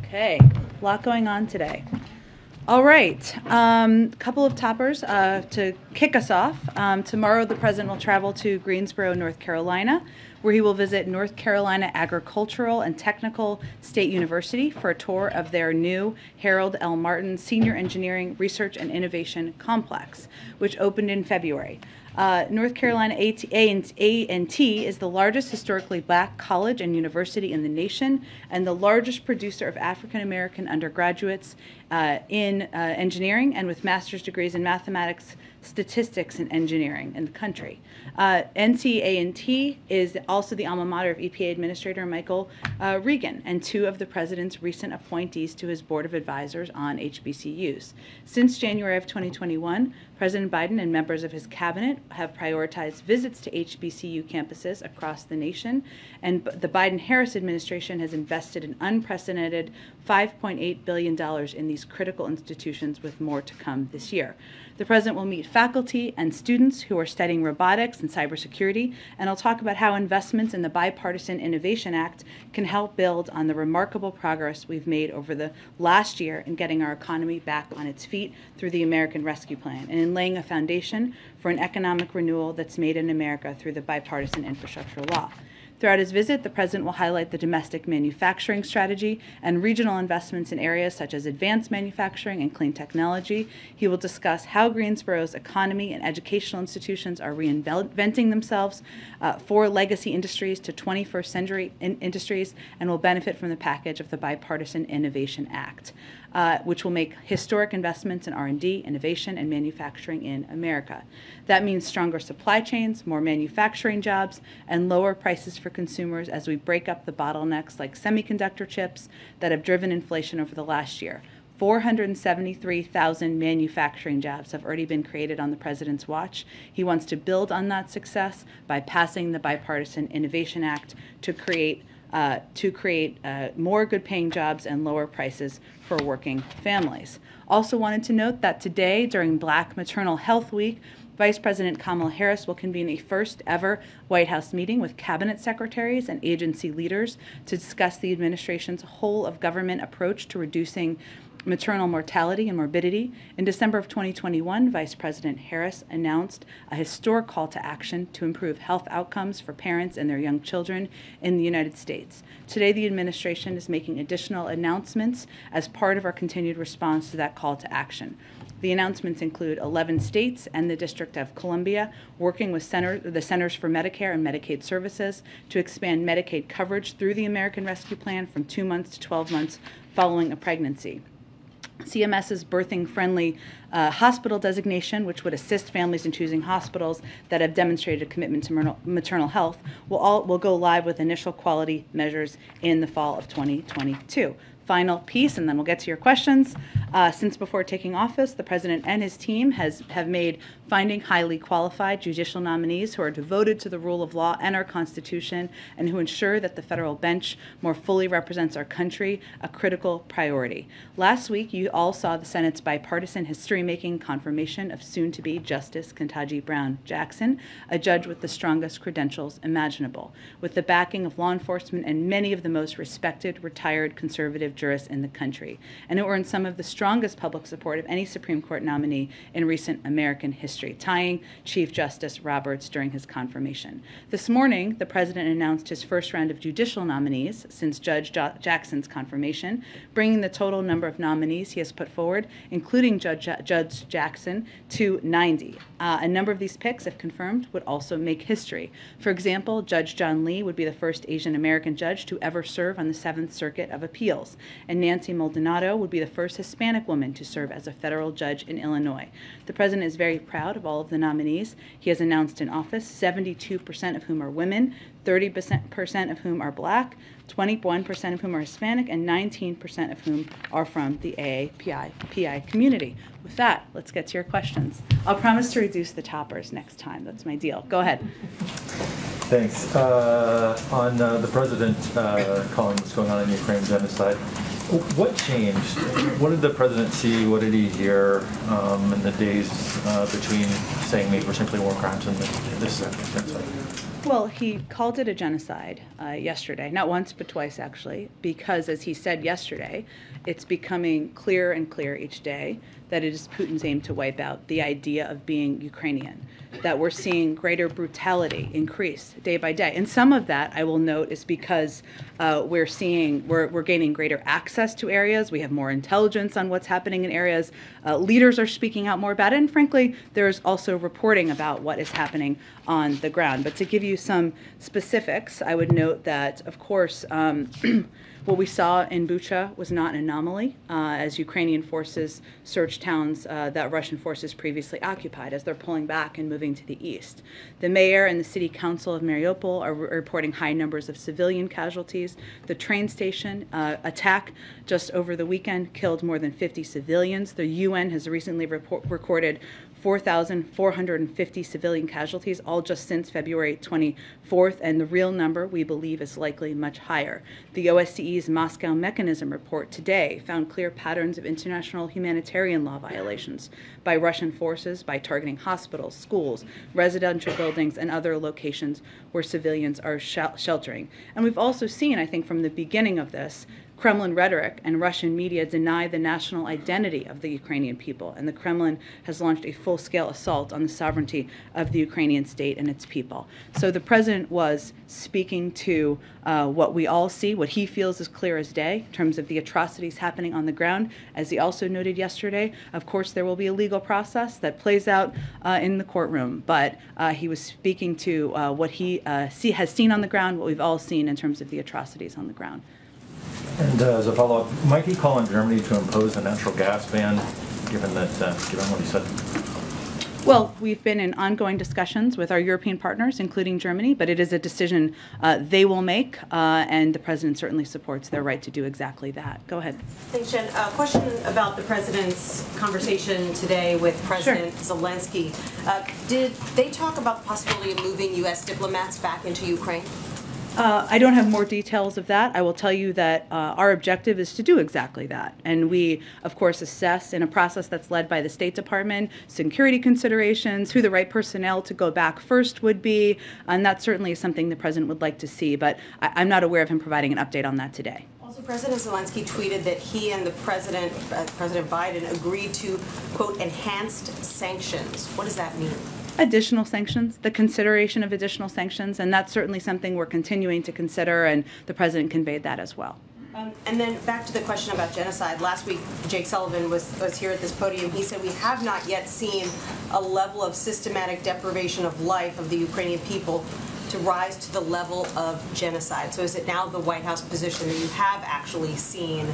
Okay, a lot going on today. All right, couple of toppers to kick us off. Tomorrow the president will travel to Greensboro, North Carolina, where he will visit North Carolina Agricultural and Technical State University for a tour of their new Harold L. Martin Senior Engineering Research and Innovation Complex, which opened in February. North Carolina A&T is the largest historically black college and university in the nation and the largest producer of African American undergraduates in engineering and with master's degrees in mathematics, statistics, and engineering in the country. NCA&T is also the alma mater of EPA Administrator Michael Regan and two of the president's recent appointees to his board of advisors on HBCUs. Since January of 2021, President Biden and members of his cabinet have prioritized visits to HBCU campuses across the nation, and the Biden-Harris administration has invested an unprecedented $5.8 billion in these critical institutions, with more to come this year. The president will meet faculty and students who are studying robotics and cybersecurity, and I'll talk about how investments in the Bipartisan Innovation Act can help build on the remarkable progress we've made over the last year in getting our economy back on its feet through the American Rescue Plan, and in laying a foundation for an economic renewal that's made in America through the bipartisan infrastructure law. Throughout his visit, the president will highlight the domestic manufacturing strategy and regional investments in areas such as advanced manufacturing and clean technology. He will discuss how Greensboro's economy and educational institutions are reinventing themselves for legacy industries to 21st century industries, and will benefit from the package of the Bipartisan Innovation Act, which will make historic investments in R&D, innovation, and manufacturing in America. That means stronger supply chains, more manufacturing jobs, and lower prices for consumers as we break up the bottlenecks like semiconductor chips that have driven inflation over the last year. 473,000 manufacturing jobs have already been created on the president's watch. He wants to build on that success by passing the Bipartisan Innovation Act to create more good-paying jobs and lower prices for working families. Also wanted to note that today, during Black Maternal Health Week, Vice President Kamala Harris will convene a first-ever White House meeting with cabinet secretaries and agency leaders to discuss the administration's whole-of-government approach to reducing maternal mortality and morbidity. In December of 2021, Vice President Harris announced a historic call to action to improve health outcomes for parents and their young children in the United States. Today, the administration is making additional announcements as part of our continued response to that call to action. The announcements include 11 states and the District of Columbia working with the Centers for Medicare and Medicaid Services to expand Medicaid coverage through the American Rescue Plan from 2 months to 12 months following a pregnancy. CMS's birthing-friendly hospital designation, which would assist families in choosing hospitals that have demonstrated a commitment to maternal health, will go live with initial quality measures in the fall of 2022. Final piece, and then we'll get to your questions. Since before taking office, the president and his team have made finding highly qualified judicial nominees who are devoted to the rule of law and our Constitution and who ensure that the federal bench more fully represents our country a critical priority. Last week, you all saw the Senate's bipartisan history-making confirmation of soon-to-be Justice Ketanji Brown Jackson, a judge with the strongest credentials imaginable, with the backing of law enforcement and many of the most respected retired conservative jurists in the country, and it earned some of the strongest public support of any Supreme Court nominee in recent American history, tying Chief Justice Roberts during his confirmation. This morning, the president announced his first round of judicial nominees since Judge Jackson's confirmation, bringing the total number of nominees he has put forward, including Judge Jackson, to 90. A number of these picks, if confirmed, would also make history. For example, Judge John Lee would be the first Asian American judge to ever serve on the Seventh Circuit of Appeals, and Nancy Maldonado would be the first Hispanic woman to serve as a federal judge in Illinois. The president is very proud of all of the nominees he has announced in office, 72% of whom are women, 30% of whom are black, 21% of whom are Hispanic, and 19% of whom are from the AAPI community. With that, let's get to your questions. I'll promise to reduce the toppers next time. That's my deal. Go ahead. Thanks. On the president calling what's going on in Ukraine genocide, what changed? What did the president see? What did he hear in the days between saying maybe we're simply war crimes and this genocide? Well, he called it a genocide yesterday, not once but twice actually, because as he said yesterday, it's becoming clearer and clearer each day that it is Putin's aim to wipe out the idea of being Ukrainian, that we're seeing greater brutality increase day by day. And some of that, I will note, is because we're gaining greater access to areas. We have more intelligence on what's happening in areas. Leaders are speaking out more about it. And frankly, there's also reporting about what is happening on the ground. But to give you some specifics, I would note that, of course, what we saw in Bucha was not an anomaly as Ukrainian forces searched towns that Russian forces previously occupied as they're pulling back and moving to the east. The mayor and the city council of Mariupol are reporting high numbers of civilian casualties. The train station attack just over the weekend killed more than 50 civilians. The UN has recently recorded 4,450 civilian casualties, all just since February 24th, and the real number, we believe, is likely much higher. The OSCE's Moscow Mechanism report today found clear patterns of international humanitarian law violations by Russian forces by targeting hospitals, schools, residential buildings, and other locations where civilians are sheltering. And we've also seen, I think, from the beginning of this, Kremlin rhetoric and Russian media deny the national identity of the Ukrainian people, and the Kremlin has launched a full-scale assault on the sovereignty of the Ukrainian state and its people. So the president was speaking to what we all see, what he feels is clear as day in terms of the atrocities happening on the ground. As he also noted yesterday, of course, there will be a legal process that plays out in the courtroom, but he was speaking to what he has seen on the ground, what we've all seen in terms of the atrocities on the ground. And as a follow-up, might he call on Germany to impose a natural gas ban, given what he said? Well, we've been in ongoing discussions with our European partners, including Germany, but it is a decision they will make, and the president certainly supports their right to do exactly that. Go ahead. Thanks, Jen. A question about the president's conversation today with President Zelensky. Did they talk about the possibility of moving U.S. diplomats back into Ukraine? I don't have more details of that. I will tell you that our objective is to do exactly that. And we, of course, assess in a process that's led by the State Department, security considerations, who the right personnel to go back first would be. And that certainly is something the president would like to see. But I'm not aware of him providing an update on that today. Also, President Zelensky tweeted that he and the President Biden, agreed to, quote, enhanced sanctions. What does that mean? Additional sanctions, the consideration of additional sanctions, and that's certainly something we're continuing to consider, and the president conveyed that as well. And then back to the question about genocide. Last week, Jake Sullivan was here at this podium. He said we have not yet seen a level of systematic deprivation of life of the Ukrainian people to rise to the level of genocide. So is it now the White House position that you have actually seen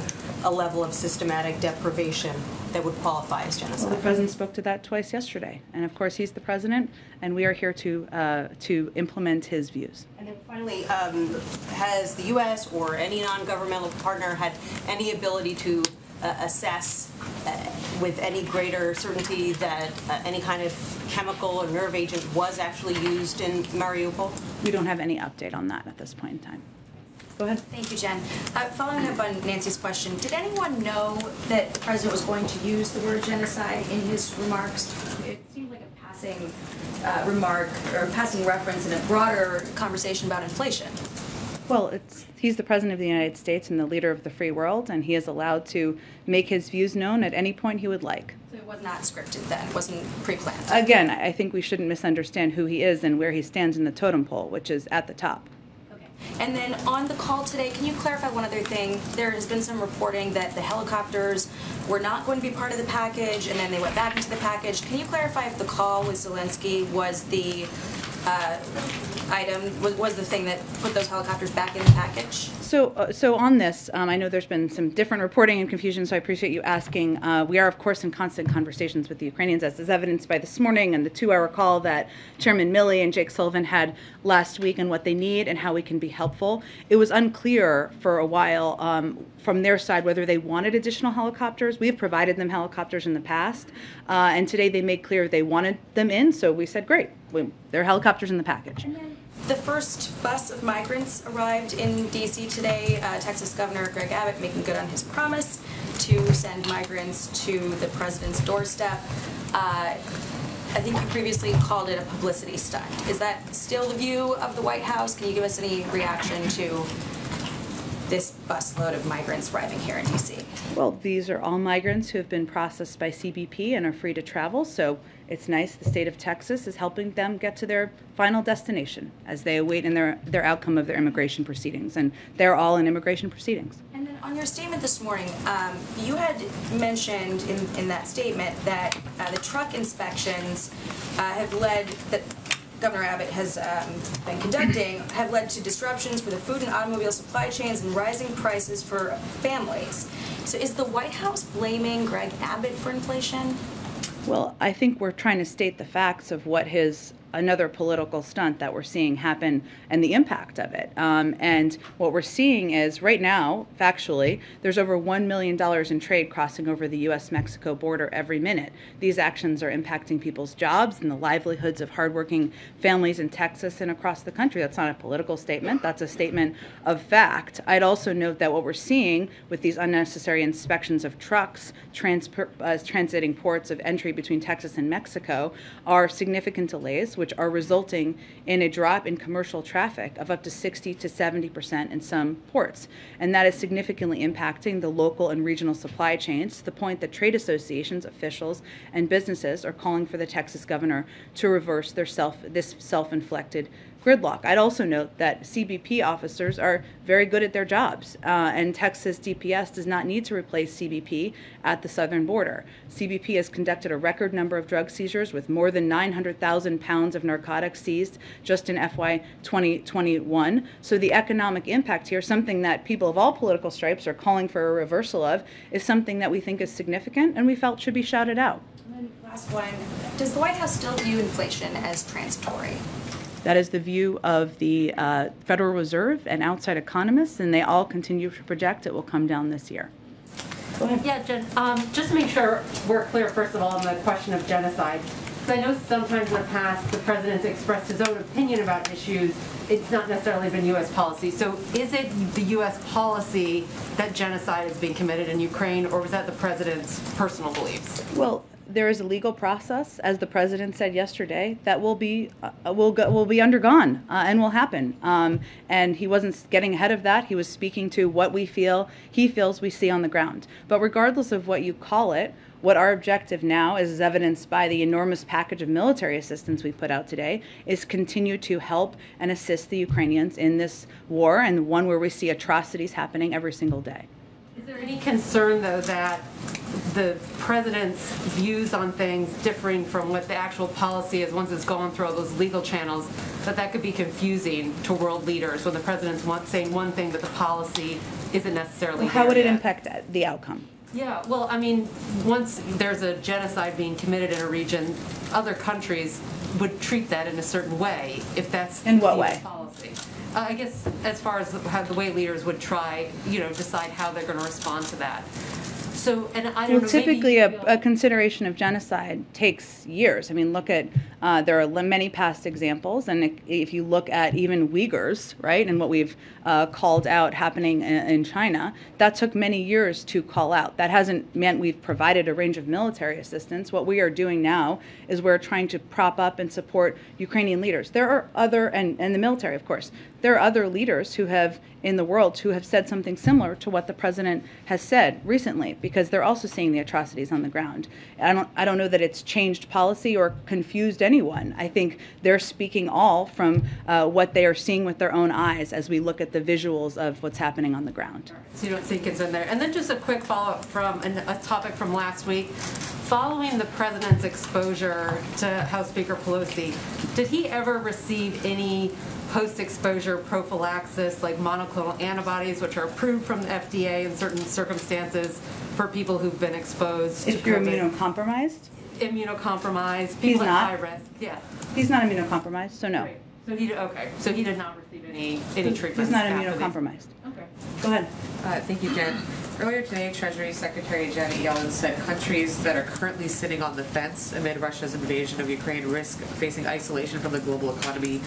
a level of systematic deprivation that would qualify as genocide? Well, the president spoke to that twice yesterday. And of course, he's the president, and we are here to implement his views. And then finally, has the U.S. or any non-governmental partner had any ability to assess with any greater certainty that any kind of chemical or nerve agent was actually used in Mariupol? We don't have any update on that at this point in time. Go ahead. Thank you, Jen. Following up on Nancy's question, did anyone know that the president was going to use the word genocide in his remarks? It seemed like a passing remark or passing reference in a broader conversation about inflation. Well, he's the president of the United States and the leader of the free world, and he is allowed to make his views known at any point he would like. So it was not scripted then? It wasn't pre-planned? Again, I think we shouldn't misunderstand who he is and where he stands in the totem pole, which is at the top. Okay. And then on the call today, can you clarify one other thing? There has been some reporting that the helicopters were not going to be part of the package, and then they went back into the package. Can you clarify if the call with Zelensky was the was the thing that put those helicopters back in the package? So on this, I know there's been some different reporting and confusion, so I appreciate you asking. We are, of course, in constant conversations with the Ukrainians, as is evidenced by this morning and the 2-hour call that Chairman Milley and Jake Sullivan had last week on what they need and how we can be helpful. It was unclear for a while from their side whether they wanted additional helicopters. We have provided them helicopters in the past, and today they made clear they wanted them in, so we said, great, there are helicopters in the package. The first bus of migrants arrived in D.C. today. Texas Governor Greg Abbott making good on his promise to send migrants to the president's doorstep. I think you previously called it a publicity stunt. Is that still the view of the White House? Can you give us any reaction to this busload of migrants arriving here in D.C.? Well, these are all migrants who have been processed by CBP and are free to travel, so it's nice the state of Texas is helping them get to their final destination as they await in their outcome of their immigration proceedings, and they're all in immigration proceedings. And then on your statement this morning, you had mentioned in that statement that the truck inspections have led, that Governor Abbott has been conducting, have led to disruptions for the food and automobile supply chains and rising prices for families. So is the White House blaming Greg Abbott for inflation? Well, I think we're trying to state the facts of what another political stunt that we're seeing happen and the impact of it. And what we're seeing is right now, factually, there's over $1 million in trade crossing over the U.S.-Mexico border every minute. These actions are impacting people's jobs and the livelihoods of hardworking families in Texas and across the country. That's not a political statement. That's a statement of fact. I'd also note that what we're seeing with these unnecessary inspections of trucks transiting ports of entry between Texas and Mexico are significant delays, which are resulting in a drop in commercial traffic of up to 60 to 70% in some ports. And that is significantly impacting the local and regional supply chains to the point that trade associations, officials, and businesses are calling for the Texas governor to reverse this self-inflicted gridlock. I'd also note that CBP officers are very good at their jobs, and Texas DPS does not need to replace CBP at the southern border. CBP has conducted a record number of drug seizures with more than 900,000 pounds of narcotics seized just in FY 2021. So the economic impact here, something that people of all political stripes are calling for a reversal of, is something that we think is significant and we felt should be shouted out. And then last one, does the White House still view inflation as transitory? That is the view of the Federal Reserve and outside economists, and they all continue to project it will come down this year. Go ahead. Yeah, Jen, just to make sure we're clear, first of all, on the question of genocide. Because I know sometimes in the past the president's expressed his own opinion about issues. It's not necessarily been U.S. policy. So is it the U.S. policy that genocide is being committed in Ukraine, or was that the president's personal beliefs? Well, there is a legal process, as the president said yesterday, that will be undergone and will happen. And he wasn't getting ahead of that. He was speaking to what he feels we see on the ground. But regardless of what you call it, what our objective now is evidenced by the enormous package of military assistance we put out today, is continue to help and assist the Ukrainians in this war, and one where we see atrocities happening every single day. Is there any concern, though, that the president's views on things differing from what the actual policy is once it's gone through all those legal channels, that could be confusing to world leaders when the president's saying one thing but the policy isn't necessarily well, how would it yet? Impact the outcome? Yeah, well, I mean, once there's a genocide being committed in a region, other countries would treat that in a certain way if that's in what the way? Policy. I guess as far as how the way leaders would try, decide how they're going to respond to that. So, and I don't know. Typically, a consideration of genocide takes years. I mean, look at there are many past examples, and if you look at even Uyghurs, right, and what we've called out happening in China, that took many years to call out. That hasn't meant we've provided a range of military assistance. What we are doing now is we're trying to prop up and support Ukrainian leaders. There are other, and the military, of course, there are other leaders who have in the world who have said something similar to what the president has said recently, because they're also seeing the atrocities on the ground. I don't know that it's changed policy or confused anyone. I think they're speaking all from what they are seeing with their own eyes as we look at the visuals of what's happening on the ground. So you don't see kids in there. And then just a quick follow-up from a topic from last week. Following the president's exposure to House Speaker Pelosi, did he ever receive any post-exposure prophylaxis like monoclonal antibodies, which are approved from the FDA in certain circumstances for people who've been exposed if to you're COVID? Immunocompromised? Immunocompromised, He's people not. at high risk. Yeah. He's not immunocompromised, so no. Right. So he did not receive any treatment. He's not immunocompromised. Okay. Go ahead. Thank you, Jen. Earlier today, Treasury Secretary Janet Yellen said countries that are currently sitting on the fence amid Russia's invasion of Ukraine risk facing isolation from the global economy.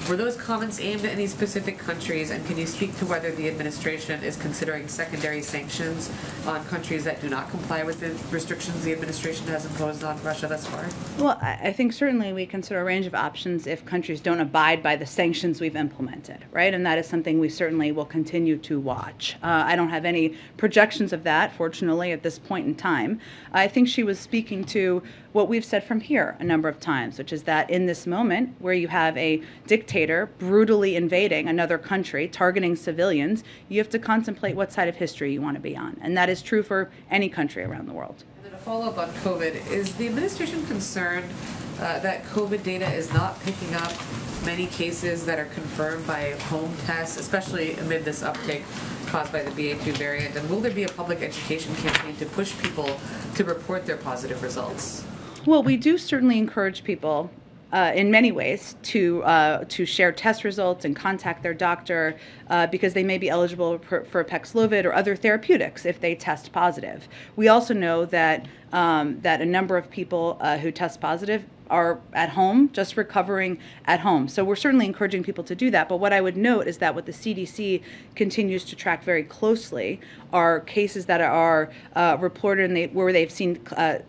Were those comments aimed at any specific countries, and can you speak to whether the administration is considering secondary sanctions on countries that do not comply with the restrictions the administration has imposed on Russia thus far? Well, I think certainly we consider a range of options if countries don't abide by the sanctions we've implemented, right? And that is something we certainly will continue to watch. I don't have any projections of that, fortunately, at this point in time. I think she was speaking to what we've said from here a number of times, which is that in this moment where you have a dictator brutally invading another country, targeting civilians, you have to contemplate what side of history you want to be on. And that is true for any country around the world. And then a follow-up on COVID. Is the administration concerned that COVID data is not picking up many cases that are confirmed by home tests, especially amid this uptick caused by the BA2 variant? And will there be a public education campaign to push people to report their positive results? Well, we do certainly encourage people in many ways to share test results and contact their doctor because they may be eligible for Paxlovid or other therapeutics if they test positive. We also know that that a number of people who test positive are at home, just recovering at home. So we're certainly encouraging people to do that. But what I would note is that what the CDC continues to track very closely are cases that are reported where they've seen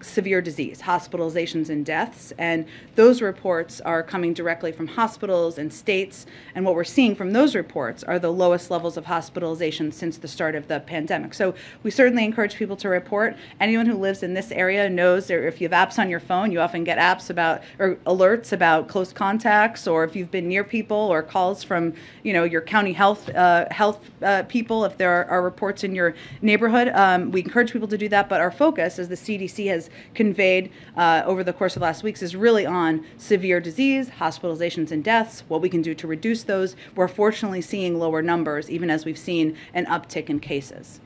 severe disease, hospitalizations and deaths. And those reports are coming directly from hospitals and states. And what we're seeing from those reports are the lowest levels of hospitalization since the start of the pandemic. So we certainly encourage people to report. Anyone who lives in this area knows that if you have apps on your phone, you often get apps about or alerts about close contacts, or if you've been near people, or calls from your county health people if there are reports in your neighborhood. We encourage people to do that, but our focus, as the CDC has conveyed over the course of last weeks, is really on severe disease, hospitalizations and deaths, what we can do to reduce those. We're fortunately seeing lower numbers, even as we've seen an uptick in cases.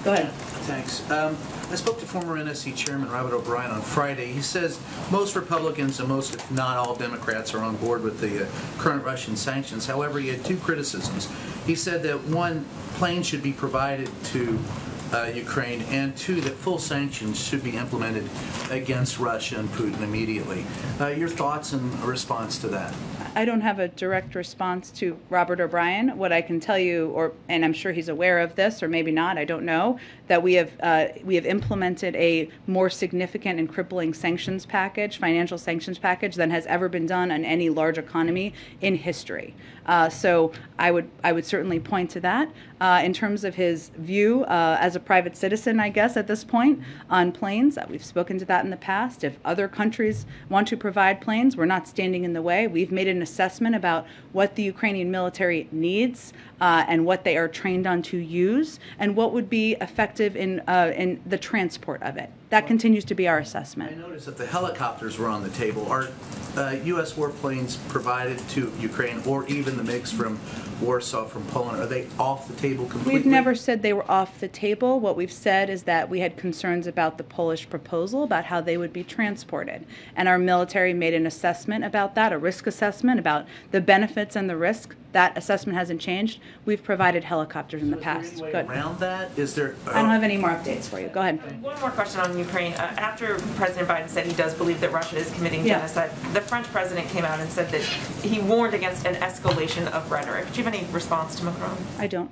Go ahead. Thanks. I spoke to former NSC Chairman Robert O'Brien on Friday. He says most Republicans and most, if not all, Democrats are on board with the current Russian sanctions. However, he had two criticisms. He said that one, planes should be provided to Ukraine, and two, that full sanctions should be implemented against Russia and Putin immediately. Your thoughts in response to that? I don't have a direct response to Robert O'Brien. What I can tell you, and I'm sure he's aware of this, or maybe not, I don't know, that we have implemented a more significant and crippling sanctions package, financial sanctions package, than has ever been done on any large economy in history. So I would certainly point to that. In terms of his view as a private citizen, I guess, at this point, on planes, we've spoken to that in the past. If other countries want to provide planes, we're not standing in the way. We've made an assessment about what the Ukrainian military needs and what they are trained on to use, and what would be effective in the transport of it. That continues to be our assessment. I noticed that the helicopters were on the table. Are U.S. warplanes provided to Ukraine, or even the mix from Warsaw, from Poland, are they off the table completely? We've never said they were off the table. What we've said is that we had concerns about the Polish proposal, about how they would be transported. And our military made an assessment about that, a risk assessment about the benefits and the risk. That assessment hasn't changed. We've provided helicopters in the past. Is there any way around that? Is there? I don't have any more updates for you. Go ahead. One more question on Ukraine. After President Biden said he does believe that Russia is committing genocide, the French president came out and said that he warned against an escalation of rhetoric. Do you have any response to Macron? I don't.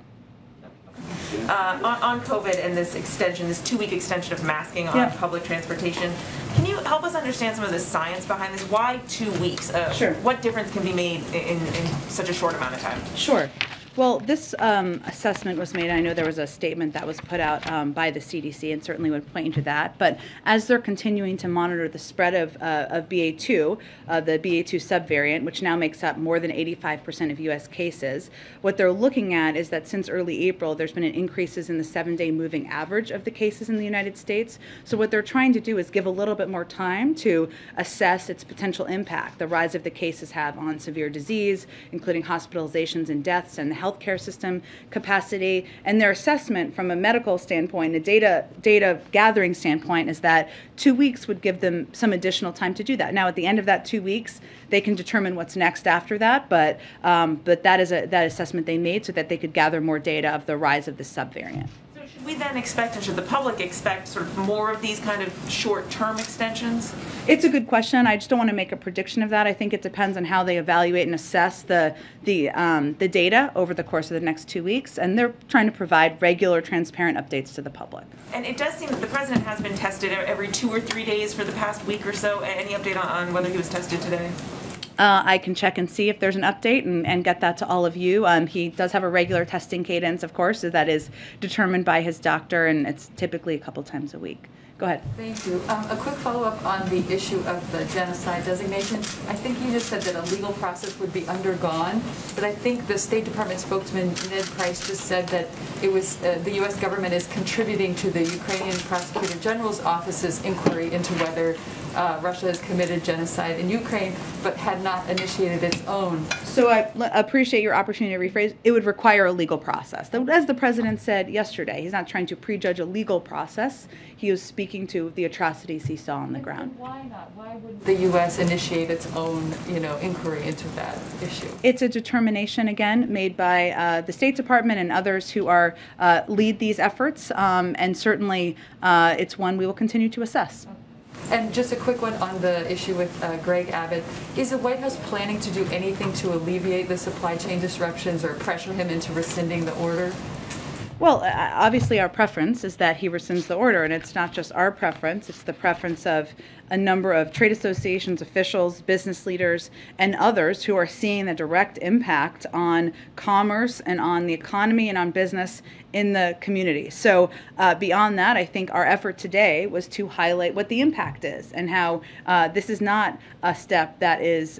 On COVID and this extension, this 2-week extension of masking on public transportation, can you help us understand some of the science behind this? Why 2 weeks? Sure. What difference can be made in such a short amount of time? Sure. Well, this assessment was made. I know there was a statement that was put out by the CDC, and certainly would point to that. But as they're continuing to monitor the spread of BA2, the BA2 subvariant, which now makes up more than 85% of U.S. cases, what they're looking at is that since early April, there's been an increases in the 7-day moving average of the cases in the United States. So what they're trying to do is give a little bit more time to assess its potential impact, the rise of the cases have on severe disease, including hospitalizations and deaths, and the healthcare system capacity. And their assessment from a medical standpoint, a data gathering standpoint, is that 2 weeks would give them some additional time to do that. Now, at the end of that 2 weeks, they can determine what's next after that, but that is that assessment they made so that they could gather more data of the rise of the subvariant. So should we then expect, and should the public expect, sort of more of these kind of short-term extensions? It's a good question. I just don't want to make a prediction of that. I think it depends on how they evaluate and assess the data over the course of the next 2 weeks, and they're trying to provide regular, transparent updates to the public. And it does seem that the president has been tested every 2 or 3 days for the past week or so. Any update on whether he was tested today? I can check and see if there's an update and get that to all of you. He does have a regular testing cadence, of course, so that is determined by his doctor, and it's typically a couple times a week. Go ahead. Thank you. A quick follow-up on the issue of the genocide designation. I think you just said that a legal process would be undergone, but I think the State Department spokesman Ned Price just said that it was the U.S. government is contributing to the Ukrainian Prosecutor General's office's inquiry into whether Russia has committed genocide in Ukraine, but had not initiated its own. So I appreciate your opportunity to rephrase. It would require a legal process. As the president said yesterday, he's not trying to prejudge a legal process. He was speaking to the atrocities he saw on the ground. And why not? Why wouldn't the U.S. initiate its own, inquiry into that issue? It's a determination, again, made by the State Department and others who are lead these efforts, and certainly it's one we will continue to assess. And just a quick one on the issue with Greg Abbott. Is the White House planning to do anything to alleviate the supply chain disruptions or pressure him into rescinding the order? Well, obviously our preference is that he rescinds the order, and it's not just our preference, it's the preference of a number of trade associations, officials, business leaders, and others who are seeing the direct impact on commerce and on the economy and on business in the community. So beyond that, I think our effort today was to highlight what the impact is and how this is not a step that is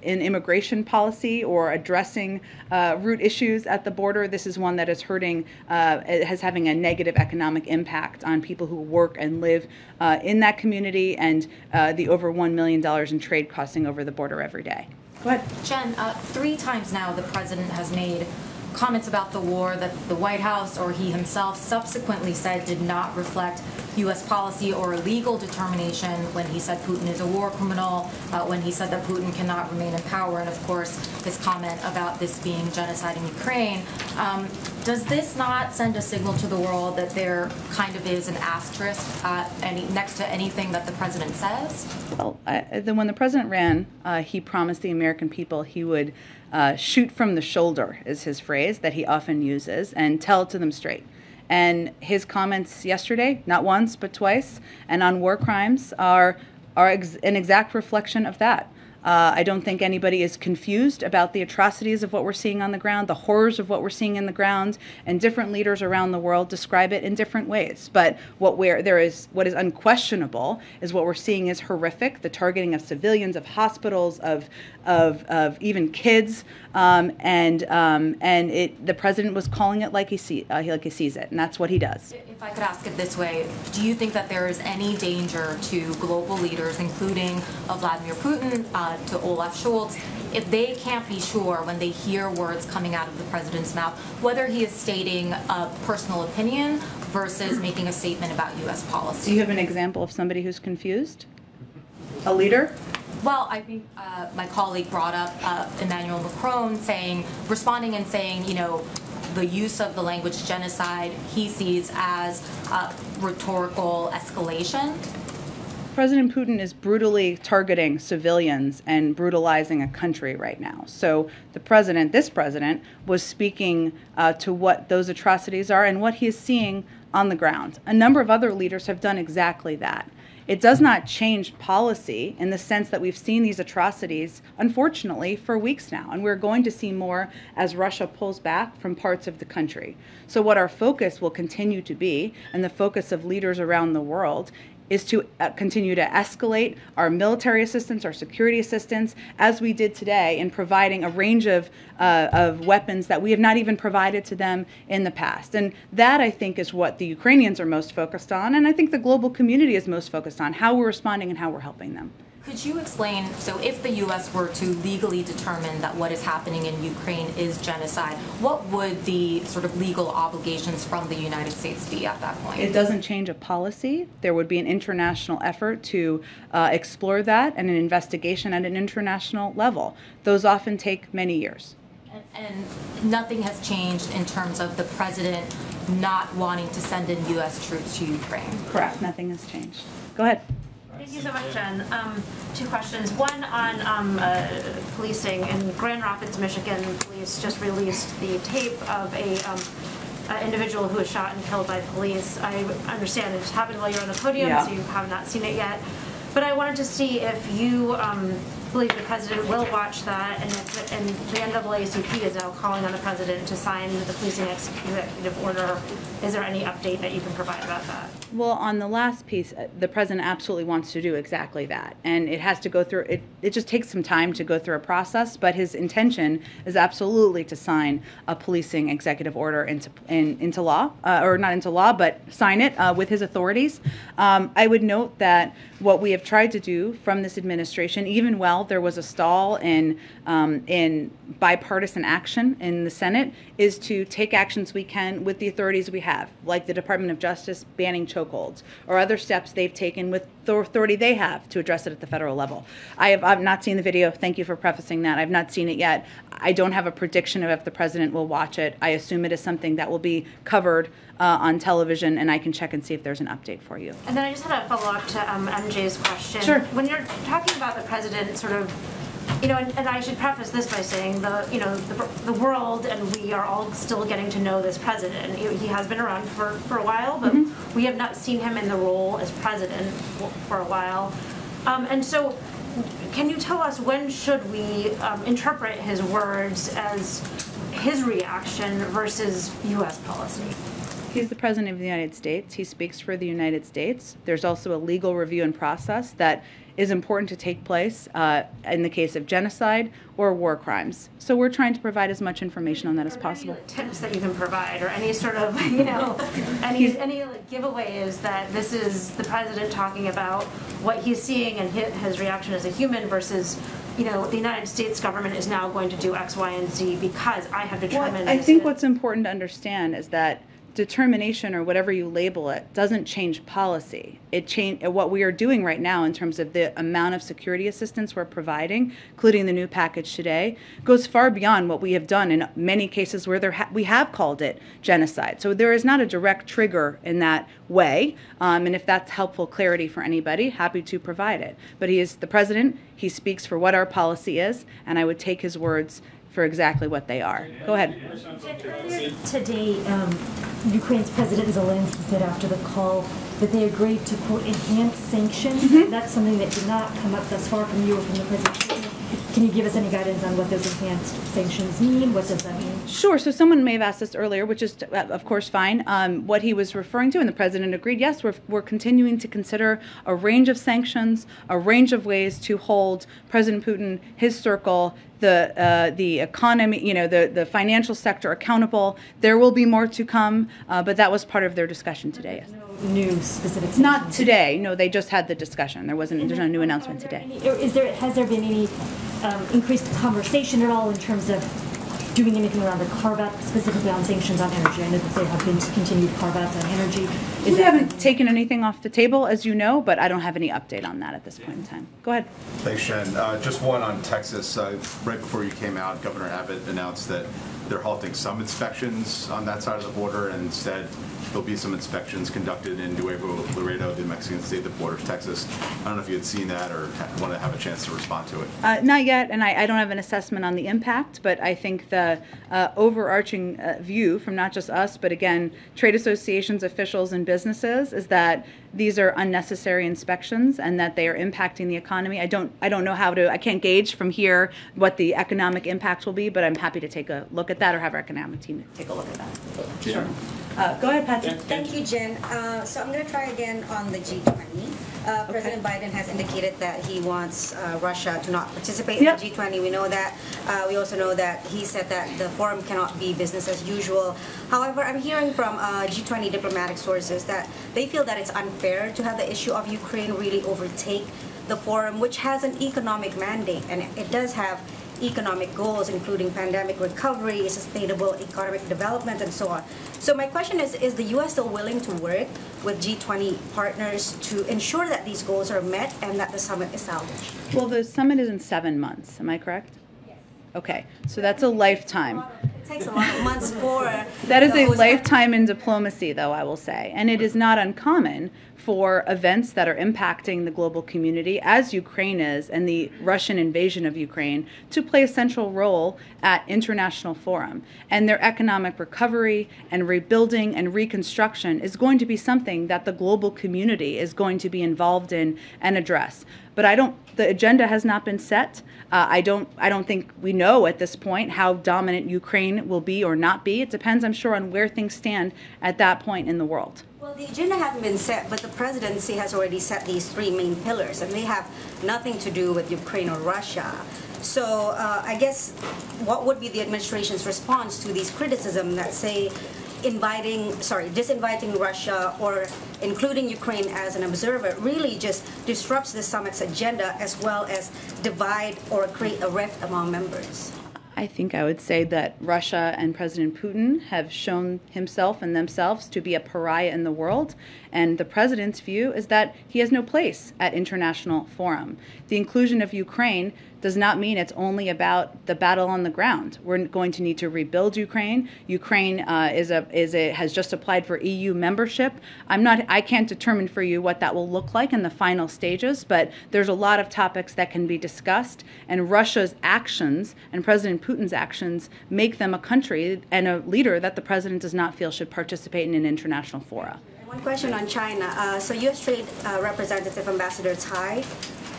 in immigration policy or addressing root issues at the border. This is one that is hurting, has having a negative economic impact on people who work and live in that community, and the over $1 million in trade crossing over the border every day. Go ahead. Jen, 3 times now the president has made comments about the war that the White House or he himself subsequently said did not reflect U.S. policy or legal determination, when he said Putin is a war criminal, when he said that Putin cannot remain in power, and of course his comment about this being genocide in Ukraine. Does this not send a signal to the world that there kind of is an asterisk next to anything that the president says? Well, when the president ran, he promised the American people he would shoot from the shoulder, is his phrase that he often uses, and tell it to them straight. And his comments yesterday, not once but twice, and on war crimes are an exact reflection of that. I don't think anybody is confused about the atrocities of what we're seeing on the ground, the horrors of what we're seeing in the ground, and different leaders around the world describe it in different ways. But what is unquestionable is what we're seeing is horrific. The targeting of civilians, of hospitals, of even kids, the president was calling it like he sees it, and that's what he does. If I could ask it this way, do you think that there is any danger to global leaders, including Vladimir Putin, to Olaf Scholz, if they can't be sure when they hear words coming out of the president's mouth, whether he is stating a personal opinion versus making a statement about U.S. policy? Do you have an example of somebody who's confused? A leader? Well, I think my colleague brought up Emmanuel Macron responding and saying, the use of the language genocide he sees as rhetorical escalation. President Putin is brutally targeting civilians and brutalizing a country right now. So this president, was speaking to what those atrocities are and what he is seeing on the ground. A number of other leaders have done exactly that. It does not change policy in the sense that we've seen these atrocities, unfortunately, for weeks now, and we're going to see more as Russia pulls back from parts of the country. So what our focus will continue to be, and the focus of leaders around the world, is to continue to escalate our military assistance, our security assistance, as we did today in providing a range of weapons that we have not even provided to them in the past. And that, I think, is what the Ukrainians are most focused on, and I think the global community is most focused on, how we're responding and how we're helping them. Could you explain, so if the U.S. were to legally determine that what is happening in Ukraine is genocide, what would the sort of legal obligations from the United States be at that point? It doesn't change a policy. There would be an international effort to explore that and an investigation at an international level. Those often take many years. And nothing has changed in terms of the president not wanting to send in U.S. troops to Ukraine. Correct. Nothing has changed. Go ahead. Thank you so much, Jen. Two questions. One on policing. In Grand Rapids, Michigan, police just released the tape of an individual who was shot and killed by police. I understand it just happened while you were on the podium, so you have not seen it yet. But I wanted to see if you believe the president will watch that, and the NAACP is now calling on the president to sign the policing executive order. Is there any update that you can provide about that? Well, on the last piece, the president absolutely wants to do exactly that. And it has to go through, it just takes some time to go through a process, but his intention is absolutely to sign a policing executive order into law, or not into law, but sign it with his authorities. I would note that what we have tried to do from this administration, even while there was a stall in bipartisan action in the Senate, is to take actions we can with the authorities we have, like the Department of Justice banning chokeholds, or other steps they've taken with the authority they have to address it at the federal level. I've not seen the video. Thank you for prefacing that. I've not seen it yet. I don't have a prediction of if the president will watch it. I assume it is something that will be covered on television, and I can check and see if there's an update for you. And then I just had a follow-up to MJ's question. Sure. When you're talking about the president sort of, and I should preface this by saying the world and we are all still getting to know this president. He has been around for a while, but we have not seen him in the role as president for a while. And so can you tell us when should we interpret his words as his reaction versus U.S. policy? He's the President of the United States. He speaks for the United States. There's also a legal review and process that is important to take place in the case of genocide or war crimes. So we're trying to provide as much information on that as possible. Any tips that you can provide, or any sort of, any giveaways that this is the president talking about what he's seeing and his reaction as a human versus, the United States government is now going to do X, Y, and Z because I have determined. I think what's important to understand is that determination, or whatever you label it, doesn't change policy. What we are doing right now in terms of the amount of security assistance we're providing, including the new package today, goes far beyond what we have done in many cases where we have called it genocide. So there is not a direct trigger in that way, and if that's helpful clarity for anybody, happy to provide it. But he is the president, he speaks for what our policy is, and I would take his words for exactly what they are. Go ahead. Today, Ukraine's President Zelensky said after the call that they agreed to, quote, enhance sanctions. That's something that did not come up thus far from you or from the President. Can you give us any guidance on what those enhanced sanctions mean? What does that mean? Sure. So someone may have asked this earlier, which is, of course, fine. What he was referring to, and the president agreed, yes, we're continuing to consider a range of sanctions, a range of ways to hold President Putin, his circle, the economy, the financial sector accountable. There will be more to come, but that was part of their discussion today. Yes. No new specific sanctions? Not today. No, they just had the discussion. There's no new announcement today. Has there been any increased conversation at all in terms of doing anything around the carve-out, specifically on sanctions on energy? I know that there have been continued carve-outs on energy. We haven't taken anything off the table, as you know, but I don't have any update on that at this point in time. Go ahead. Thanks, Jen. Just one on Texas. Right before you came out, Governor Abbott announced that they're halting some inspections on that side of the border, and instead there'll be some inspections conducted in Nuevo Laredo, the Mexican state that borders Texas. I don't know if you had seen that or want to have a chance to respond to it. Not yet, and I don't have an assessment on the impact, but I think the overarching view from not just us, but again, trade associations, officials, and businesses is that these are unnecessary inspections and that they are impacting the economy. I don't know I can't gauge from here what the economic impact will be, but I'm happy to take a look at that or have our economic team take a look at that. Sure. Go ahead, Patsy. Thank you, Jen. So I'm going to try again on the G20. President Biden has indicated that he wants Russia to not participate in the G20. We know that. We also know that he said that the forum cannot be business as usual. However, I'm hearing from G20 diplomatic sources that they feel that it's unfair to have the issue of Ukraine really overtake the forum, which has an economic mandate, and it does have economic goals, including pandemic recovery, sustainable economic development, and so on. So my question is the U.S. still willing to work with G20 partners to ensure that these goals are met and that the summit is salvaged? Well, the summit is in 7 months. Am I correct? Yes. Okay. So that's a lifetime. It takes a lot of months for... That is a lifetime in diplomacy, though, I will say. And it is not uncommon for events that are impacting the global community, as Ukraine is, and the Russian invasion of Ukraine, to play a central role at international forum. And their economic recovery and rebuilding and reconstruction is going to be something that the global community is going to be involved in and address. But the agenda has not been set. I don't think we know at this point how dominant Ukraine will be or not be. It depends, I'm sure, on where things stand at that point in the world. Well, the agenda hasn't been set, but the presidency has already set these three main pillars, and they have nothing to do with Ukraine or Russia. So I guess what would be the administration's response to these criticisms that say disinviting Russia or including Ukraine as an observer really just disrupts the summit's agenda as well as divide or create a rift among members? I think I would say that Russia and President Putin have shown himself and themselves to be a pariah in the world, and the president's view is that he has no place at international forum. The inclusion of Ukraine does not mean it's only about the battle on the ground. We're going to need to rebuild Ukraine. Ukraine has just applied for EU membership. I can't determine for you what that will look like in the final stages, but there's a lot of topics that can be discussed, and Russia's actions and President Putin's actions make them a country and a leader that the president does not feel should participate in an international fora. One question on China. So U.S. Trade Representative Ambassador Tai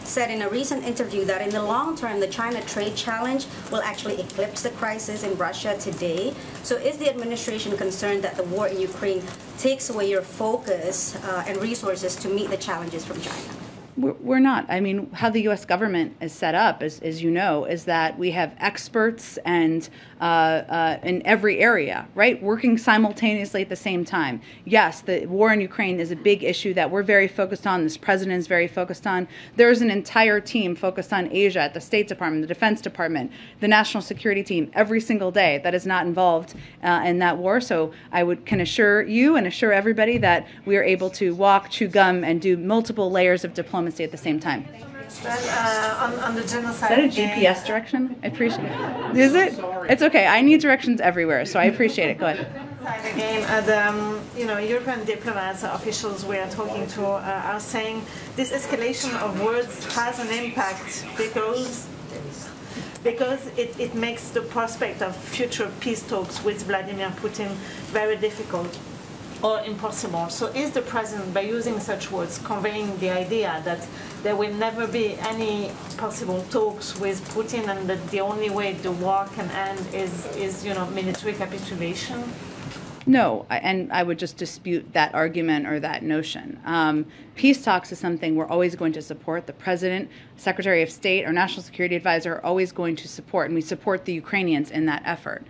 said in a recent interview that in the long term, the China trade challenge will actually eclipse the crisis in Russia today. So is the administration concerned that the war in Ukraine takes away your focus and resources to meet the challenges from China? We're not. I mean, how the U.S. government is set up, as you know, is that we have experts and in every area, right, working simultaneously at the same time. Yes, the war in Ukraine is a big issue that we're very focused on. This president is very focused on. There's an entire team focused on Asia at the State Department, the Defense Department, the National Security Team, every single day that is not involved in that war. So I can assure you and assure everybody that we are able to walk, chew gum, and do multiple layers of diplomacy at the same time. On the genocide. Is that a GPS direction? I appreciate it. Is it? It's okay. I need directions everywhere, so I appreciate it. Go ahead. Again, European diplomats, officials we are talking to are saying this escalation of words has an impact because it makes the prospect of future peace talks with Vladimir Putin very difficult or impossible. So is the president, by using such words, conveying the idea that there will never be any possible talks with Putin and that the only way the war can end is military capitulation? No, and I would just dispute that argument or that notion. Peace talks is something we're always going to support. The President, Secretary of State, or National Security Advisor are always going to support, and we support the Ukrainians in that effort.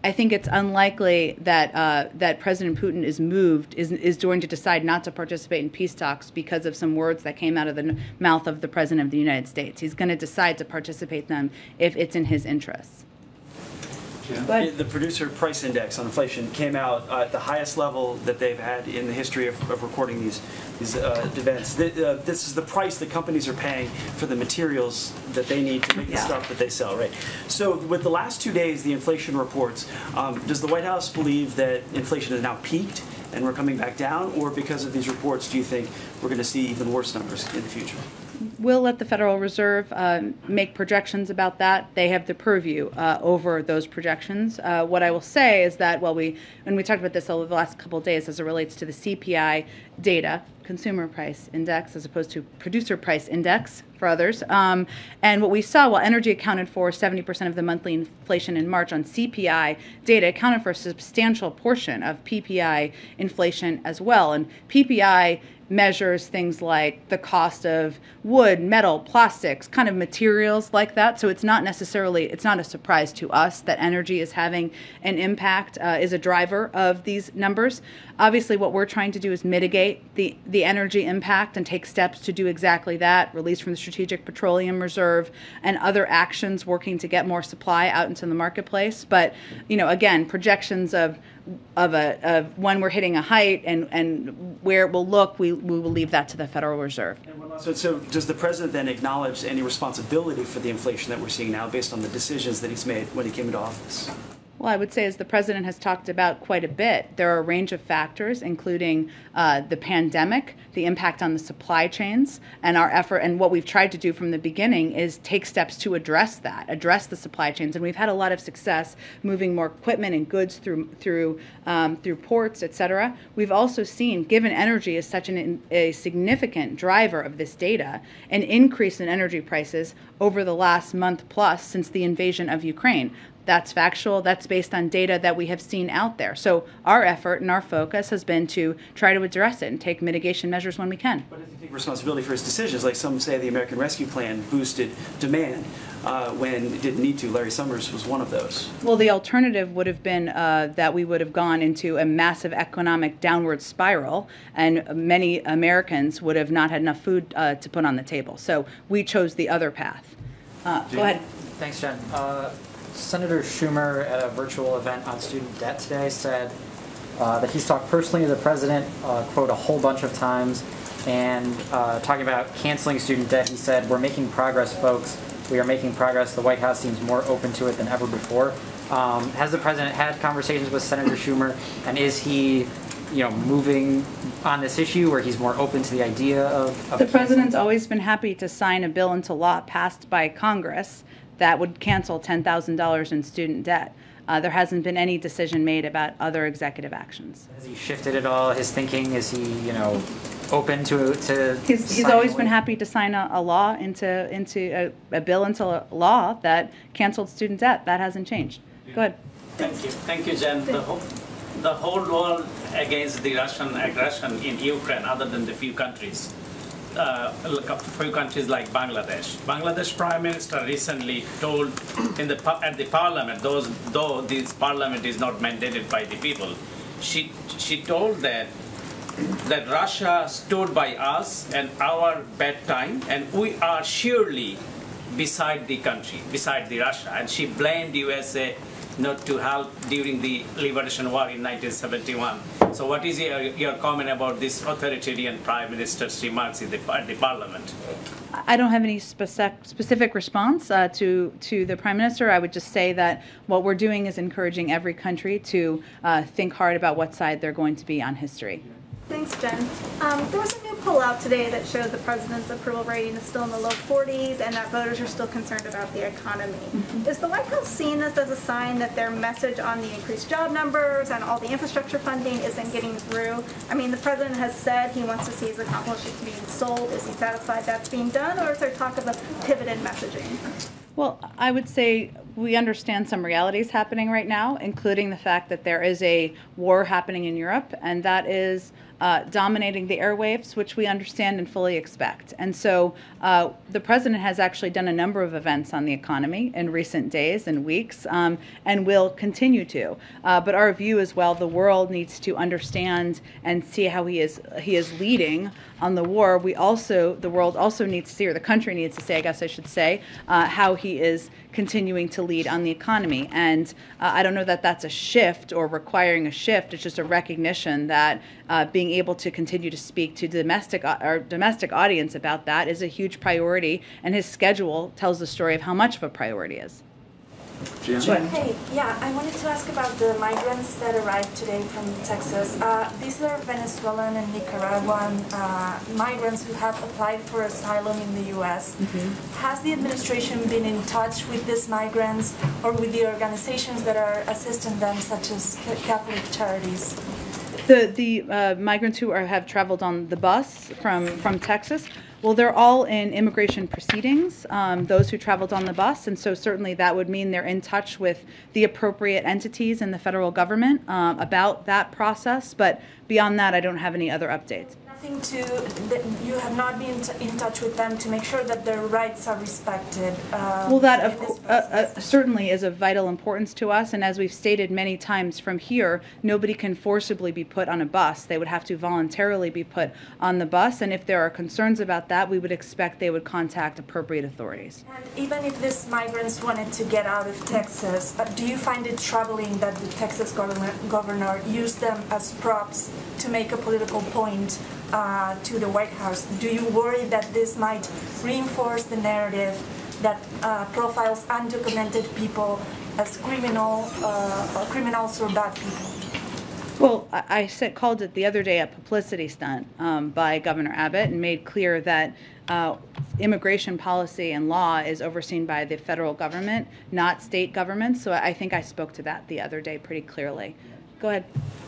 I think it's unlikely that President Putin is going to decide not to participate in peace talks because of some words that came out of the mouth of the President of the United States. He's going to decide to participate in them if it's in his interests. The producer price index on inflation came out at the highest level that they've had in the history of recording these events. This is the price that companies are paying for the materials that they need to make the stuff that they sell, right? So with the last 2 days, the inflation reports, does the White House believe that inflation has now peaked and we're coming back down, or because of these reports, do you think we're going to see even worse numbers in the future? We'll let the Federal Reserve make projections about that. They have the purview over those projections. What I will say is that when we talked about this over the last couple of days as it relates to the CPI data, consumer price index, as opposed to producer price index for others. And what we saw, while energy accounted for 70% of the monthly inflation in March, on CPI data accounted for a substantial portion of PPI inflation as well. And PPI measures things like the cost of wood, metal, plastics, kind of materials like that. So it's not a surprise to us that energy is having an impact, is a driver of these numbers. Obviously, what we're trying to do is mitigate the energy impact and take steps to do exactly that, release from the Strategic Petroleum Reserve and other actions working to get more supply out into the marketplace. But, again, projections of when we're hitting a height and where it will look, we will leave that to the Federal Reserve. So does the president then acknowledge any responsibility for the inflation that we're seeing now based on the decisions that he's made when he came into office? Well, I would say, as the president has talked about quite a bit, there are a range of factors, including the pandemic, the impact on the supply chains, and our effort. And what we've tried to do from the beginning is take steps to address that, address the supply chains. And we've had a lot of success moving more equipment and goods through ports, et cetera. We've also seen, given energy is such a significant driver of this data, an increase in energy prices over the last month plus since the invasion of Ukraine. That's factual. That's based on data that we have seen out there. So our effort and our focus has been to try to address it and take mitigation measures when we can. But does he take responsibility for his decisions? Like some say the American Rescue Plan boosted demand when it didn't need to. Larry Summers was one of those. Well, the alternative would have been that we would have gone into a massive economic downward spiral, and many Americans would have not had enough food to put on the table. So we chose the other path. Go ahead. Thanks, Jen. Senator Schumer at a virtual event on student debt today said that he's talked personally to the president, quote, a whole bunch of times, and talking about canceling student debt. He said, "We're making progress, folks. We are making progress. The White House seems more open to it than ever before." Has the president had conversations with Senator Schumer, and is he, moving on this issue where he's more open to the idea of the president's always been happy to sign a bill into law passed by Congress that would cancel $10,000 in student debt. There hasn't been any decision made about other executive actions. Has he shifted at all his thinking? Is he, open to He's always been happy to sign a law into a bill into law that canceled student debt. That hasn't changed. Go ahead. Thank you, Jen. The whole world against the Russian aggression in Ukraine, other than the few countries. A few countries like Bangladesh. Bangladesh Prime Minister recently told at the parliament, though this parliament is not mandated by the people, she told that Russia stood by us and our bad time, and we are surely beside the country, beside the Russia, and she blamed USA not to help during the Liberation War in 1971. So what is your comment about this authoritarian Prime Minister's remarks at the Parliament? I don't have any specific response to the Prime Minister. I would just say that what we're doing is encouraging every country to think hard about what side they're going to be on history. Thanks, Jen. There was a new poll out today that showed the president's approval rating is still in the low 40s and that voters are still concerned about the economy. Is the White House seeing this as a sign that their message on the increased job numbers and all the infrastructure funding isn't getting through? I mean, the president has said he wants to see his accomplishments being sold. Is he satisfied that's being done, or is there talk of a pivot in messaging? Well, I would say we understand some realities happening right now, including the fact that there is a war happening in Europe, and that is dominating the airwaves, which we understand and fully expect. And so the president has actually done a number of events on the economy in recent days and weeks, and will continue to. But our view as well, the world needs to understand and see how he is leading on the war. The world also needs to see, or the country needs to say, I guess I should say, how he is continuing to lead on the economy. And I don't know that that's a shift or requiring a shift. It's just a recognition that being able to continue to speak to our domestic audience about that is a huge priority, and his schedule tells the story of how much of a priority it is. Hey, yeah, I wanted to ask about the migrants that arrived today from Texas. These are Venezuelan and Nicaraguan migrants who have applied for asylum in the U.S. Has the administration been in touch with these migrants or with the organizations that are assisting them, such as Catholic Charities? The migrants who have traveled on the bus from Texas, well, they're all in immigration proceedings, those who traveled on the bus, and so certainly that would mean they're in touch with the appropriate entities in the federal government about that process, but beyond that, I don't have any other updates. You have not been in touch with them to make sure that their rights are respected. Well, that certainly is of vital importance to us, and as we've stated many times from here, nobody can forcibly be put on a bus. They would have to voluntarily be put on the bus, and if there are concerns about that, we would expect they would contact appropriate authorities. And even if these migrants wanted to get out of Texas, do you find it troubling that the Texas governor used them as props to make a political point to the White House? Do you worry that this might reinforce the narrative that profiles undocumented people as criminals or bad people? Well, I called it the other day a publicity stunt by Governor Abbott and made clear that immigration policy and law is overseen by the federal government, not state governments. So I think I spoke to that the other day pretty clearly. Go ahead.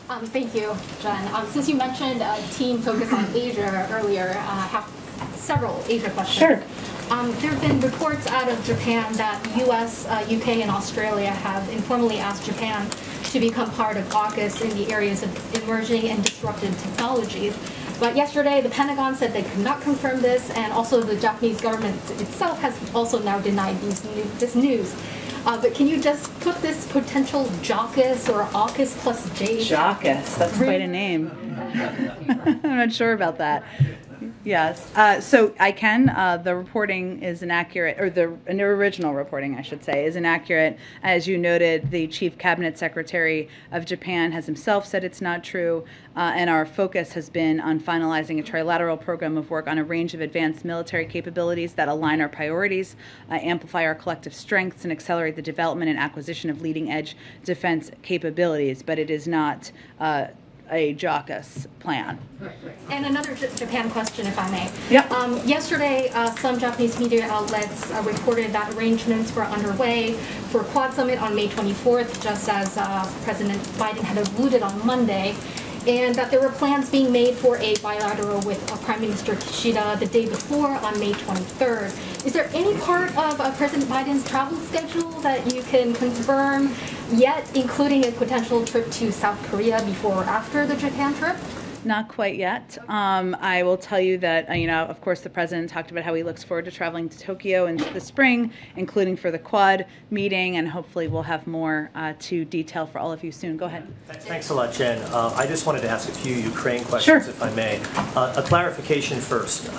Thank you, Jen. Since you mentioned a team focused on Asia earlier, I have several Asia questions. Sure. There have been reports out of Japan that U.S., UK, and Australia have informally asked Japan to become part of AUKUS in the areas of emerging and disruptive technologies. But yesterday, the Pentagon said they could not confirm this, and also the Japanese government itself has also now denied this news. But can you just put this potential JAUKUS or AUKUS plus J? JAUKUS, that's quite a name. I'm not sure about that. Yes, so I can. The reporting is inaccurate, or the original reporting, I should say, is inaccurate. As you noted, the Chief Cabinet Secretary of Japan has himself said it's not true, and our focus has been on finalizing a trilateral program of work on a range of advanced military capabilities that align our priorities, amplify our collective strengths, and accelerate the development and acquisition of leading-edge defense capabilities. But it is not a JAUKUS plan. And another Japan question, if I may. Yep. Yesterday, some Japanese media outlets reported that arrangements were underway for a Quad Summit on May 24th, just as President Biden had alluded on Monday, and that there were plans being made for a bilateral with Prime Minister Kishida the day before on May 23rd. Is there any part of President Biden's travel schedule that you can confirm yet, including a potential trip to South Korea before or after the Japan trip? Not quite yet. I will tell you that, of course, the president talked about how he looks forward to traveling to Tokyo in the spring, including for the Quad meeting, and hopefully we'll have more to detail for all of you soon. Go ahead. Thanks a lot, Jen. I just wanted to ask a few Ukraine questions, if I may. A clarification first.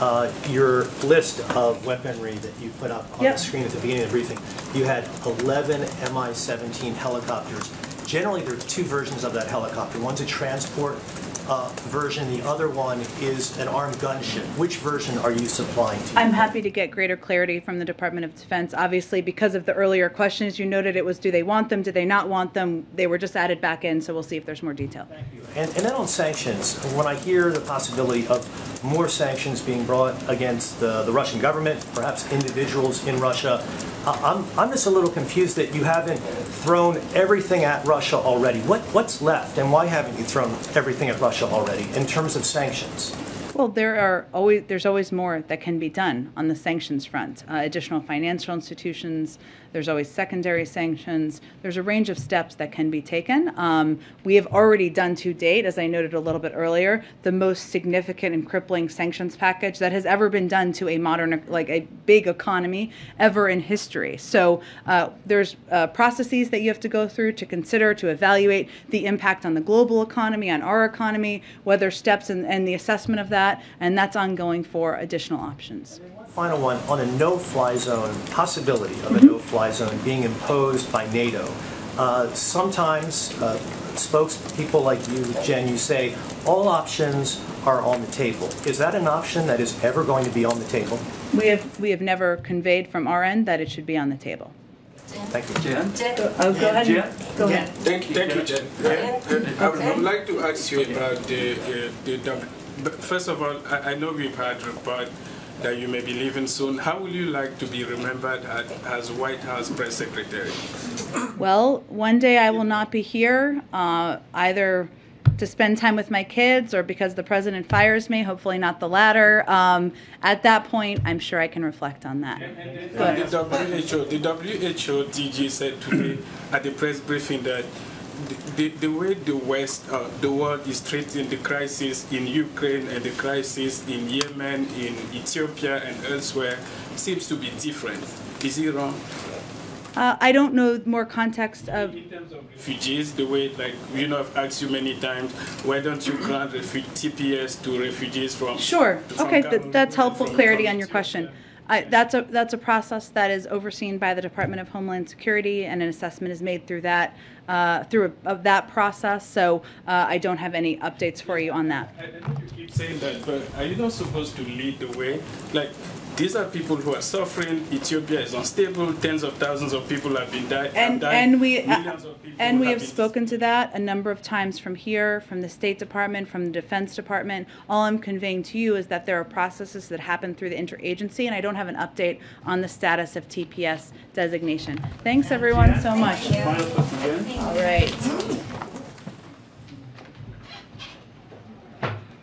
Your list of weaponry that you put up on the screen at the beginning of the briefing, you had 11 Mi-17 helicopters. Generally, there are two versions of that helicopter. One's a transport version. The other one is an armed gunship. Which version are you supplying to? I'm happy to get greater clarity from the Department of Defense. Obviously, because of the earlier questions, you noted it was, do they want them, do they not want them? They were just added back in, so we'll see if there's more detail. Thank you. And then on sanctions, when I hear the possibility of more sanctions being brought against the Russian government, perhaps individuals in Russia, I'm just a little confused that you haven't thrown everything at Russia already. What's left, and why haven't you thrown everything at Russia already in terms of sanctions? Well, there's always more that can be done on the sanctions front. Additional financial institutions, there's always secondary sanctions. There's a range of steps that can be taken. We have already done to date, as I noted a little bit earlier, the most significant and crippling sanctions package that has ever been done to a modern, like a big economy ever in history. So there's processes that you have to go through to consider, to evaluate the impact on the global economy, on our economy, whether steps and the assessment of that, and that's ongoing for additional options. Final one, on a no-fly zone, possibility of a no-fly zone being imposed by NATO. Sometimes spokespeople like you, Jen, you say all options are on the table. Is that an option that is ever going to be on the table? We have never conveyed from our end that it should be on the table. Thank you. Jen? Go ahead. Jen? Go ahead. Thank you, Jen. I would like to ask you about first of all, I know we've had a report that you may be leaving soon. How will you like to be remembered as White House press secretary? Well, one day I will not be here, either to spend time with my kids or because the president fires me, hopefully not the latter. At that point, I'm sure I can reflect on that. The WHO DG said today at the press briefing that the way the world is treating the crisis in Ukraine and the crisis in Yemen, in Ethiopia and elsewhere seems to be different. Is he wrong? I don't know more context of... In terms of refugees, the way, like, I've asked you many times, why don't you grant TPS to refugees from... Sure. Okay, that's helpful clarity on your question. That's a process that is overseen by the Department of Homeland Security, and an assessment is made through that process. So I don't have any updates for you on that. I know you keep saying that, but are you not supposed to lead the way? Like, These are people who are suffering. Ethiopia is unstable. Tens of thousands of people have been died. And we Millions of people have spoken to that a number of times from here, from the State Department, from the Defense Department. All I'm conveying to you is that there are processes that happen through the interagency, and I don't have an update on the status of TPS designation. Thanks everyone so much. Final question, Jen? All right.